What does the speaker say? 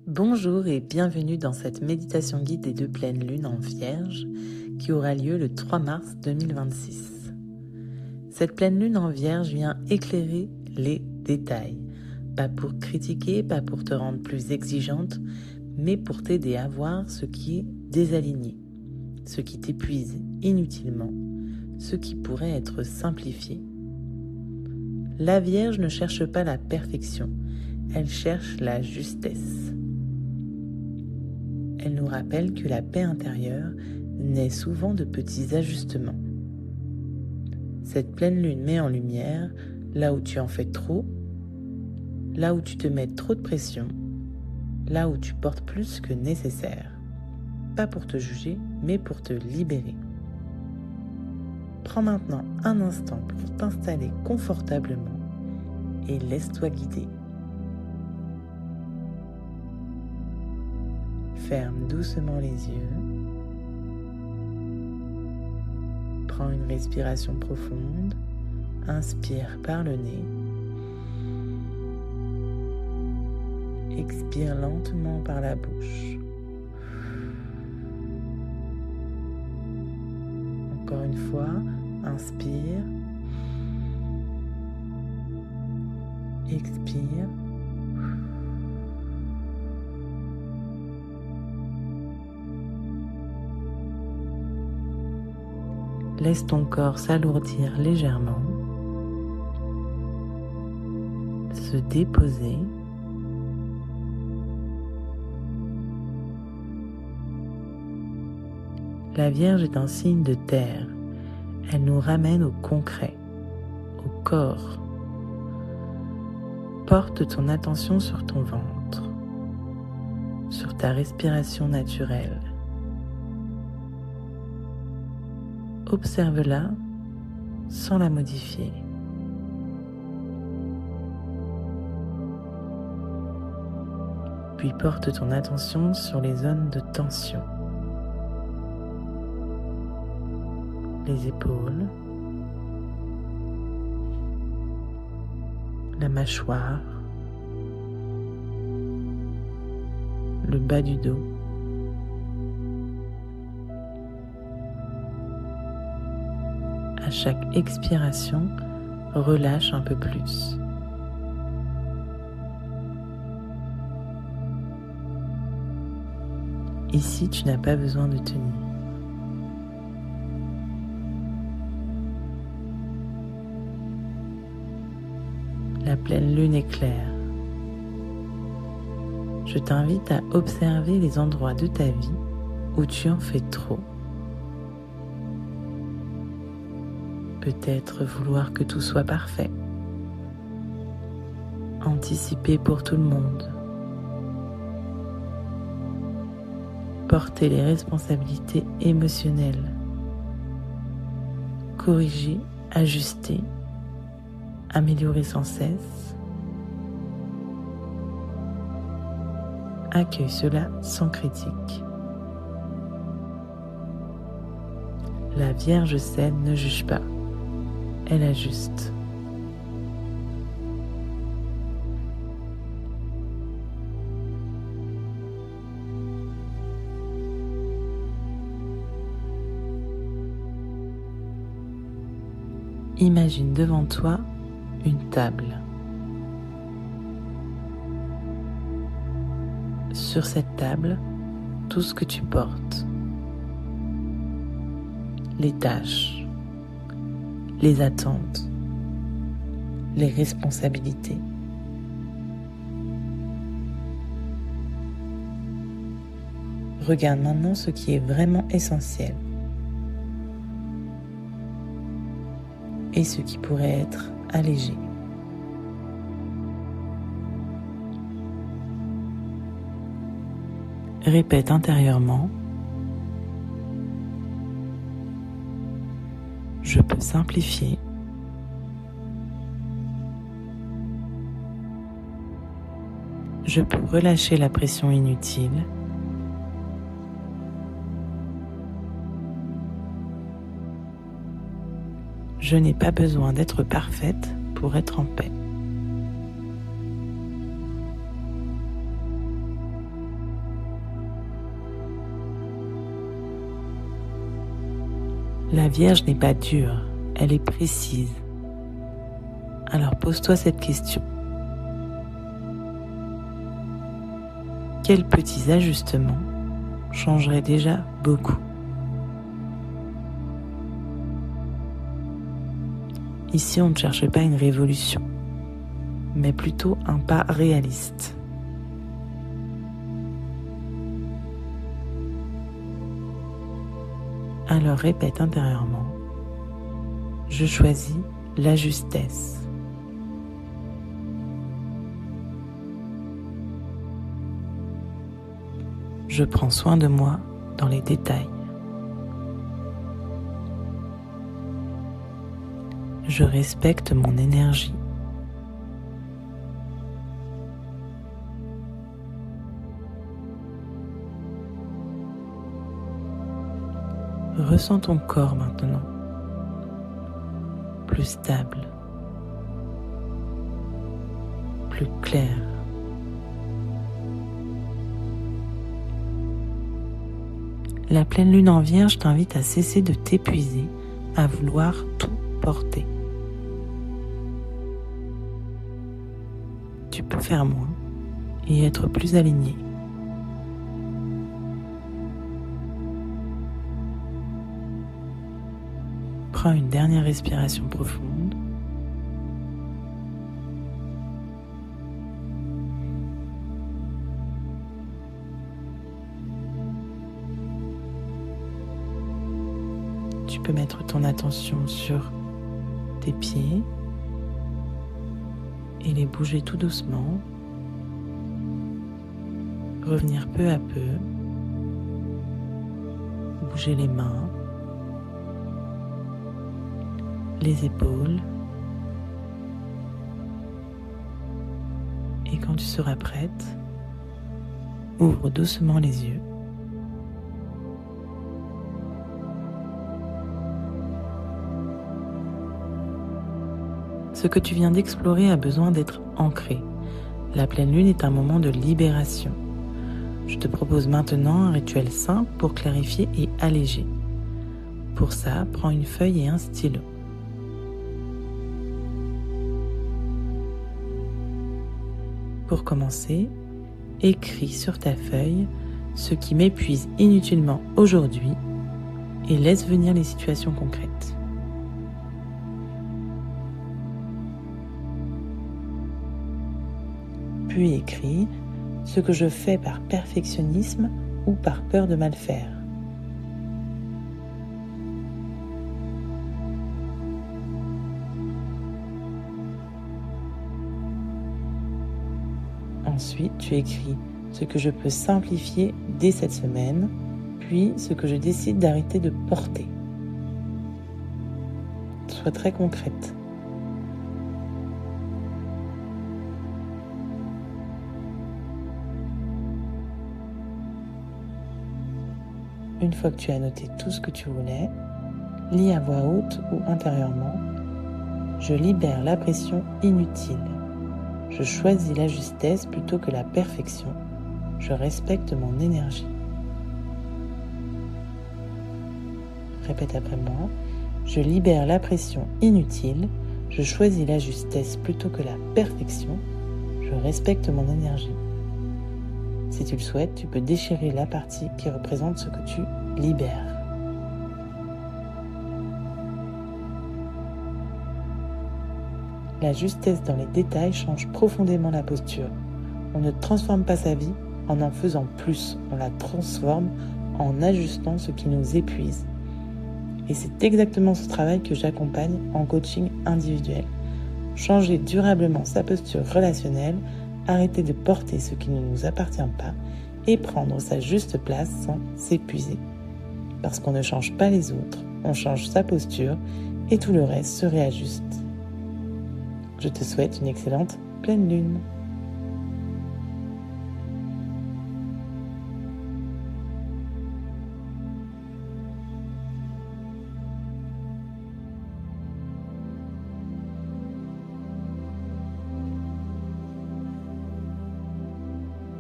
Bonjour et bienvenue dans cette méditation guidée de pleine lune en Vierge qui aura lieu le 3 mars 2026. Cette pleine lune en Vierge vient éclairer les détails, pas pour critiquer, pas pour te rendre plus exigeante, mais pour t'aider à voir ce qui est désaligné, ce qui t'épuise inutilement, ce qui pourrait être simplifié. La Vierge ne cherche pas la perfection, elle cherche la justesse. Elle nous rappelle que la paix intérieure naît souvent de petits ajustements. Cette pleine lune met en lumière là où tu en fais trop, là où tu te mets trop de pression, là où tu portes plus que nécessaire. Pas pour te juger, mais pour te libérer. Prends maintenant un instant pour t'installer confortablement et laisse-toi guider. Ferme doucement les yeux. Prends une respiration profonde. Inspire par le nez. Expire lentement par la bouche. Encore une fois, inspire. Expire. Laisse ton corps s'alourdir légèrement, se déposer. La Vierge est un signe de terre. Elle nous ramène au concret, au corps. Porte ton attention sur ton ventre, sur ta respiration naturelle. Observe-la sans la modifier. Puis porte ton attention sur les zones de tension. Les épaules, la mâchoire, le bas du dos. À chaque expiration, relâche un peu plus. Ici, tu n'as pas besoin de tenir. La pleine lune est claire. Je t'invite à observer les endroits de ta vie où tu en fais trop. Peut-être vouloir que tout soit parfait. Anticiper pour tout le monde. Porter les responsabilités émotionnelles. Corriger, ajuster, améliorer sans cesse. Accueille cela sans critique. La Vierge saine ne juge pas. Elle ajuste. Imagine devant toi une table. Sur cette table, tout ce que tu portes. Les tâches. Les attentes, les responsabilités. Regarde maintenant ce qui est vraiment essentiel et ce qui pourrait être allégé. Répète intérieurement. Je peux simplifier. Je peux relâcher la pression inutile. Je n'ai pas besoin d'être parfaite pour être en paix. La Vierge n'est pas dure, elle est précise. Alors pose-toi cette question. Quels petits ajustements changeraient déjà beaucoup? Ici, on ne cherche pas une révolution, mais plutôt un pas réaliste. Alors répète intérieurement, je choisis la justesse. Je prends soin de moi dans les détails. Je respecte mon énergie. Ressens ton corps maintenant, plus stable, plus clair. La pleine lune en Vierge t'invite à cesser de t'épuiser, à vouloir tout porter. Tu peux faire moins et être plus aligné. Prends une dernière respiration profonde. Tu peux mettre ton attention sur tes pieds et les bouger tout doucement. Revenir peu à peu. Bouger les mains, les épaules. Et quand tu seras prête, ouvre doucement les yeux. Ce que tu viens d'explorer a besoin d'être ancré. La pleine lune est un moment de libération. Je te propose maintenant un rituel simple pour clarifier et alléger. Pour ça, prends une feuille et un stylo. Pour commencer, écris sur ta feuille ce qui m'épuise inutilement aujourd'hui et laisse venir les situations concrètes. Puis écris ce que je fais par perfectionnisme ou par peur de mal faire. Ensuite, tu écris ce que je peux simplifier dès cette semaine, puis ce que je décide d'arrêter de porter. Sois très concrète. Une fois que tu as noté tout ce que tu voulais, lis à voix haute ou intérieurement. Je libère la pression inutile. Je choisis la justesse plutôt que la perfection. Je respecte mon énergie. Répète après moi. Je libère la pression inutile. Je choisis la justesse plutôt que la perfection. Je respecte mon énergie. Si tu le souhaites, tu peux déchirer la partie qui représente ce que tu libères. La justesse dans les détails change profondément la posture. On ne transforme pas sa vie en faisant plus, on la transforme en ajustant ce qui nous épuise. Et c'est exactement ce travail que j'accompagne en coaching individuel. Changer durablement sa posture relationnelle, arrêter de porter ce qui ne nous appartient pas et prendre sa juste place sans s'épuiser. Parce qu'on ne change pas les autres, on change sa posture et tout le reste se réajuste. Je te souhaite une excellente pleine lune.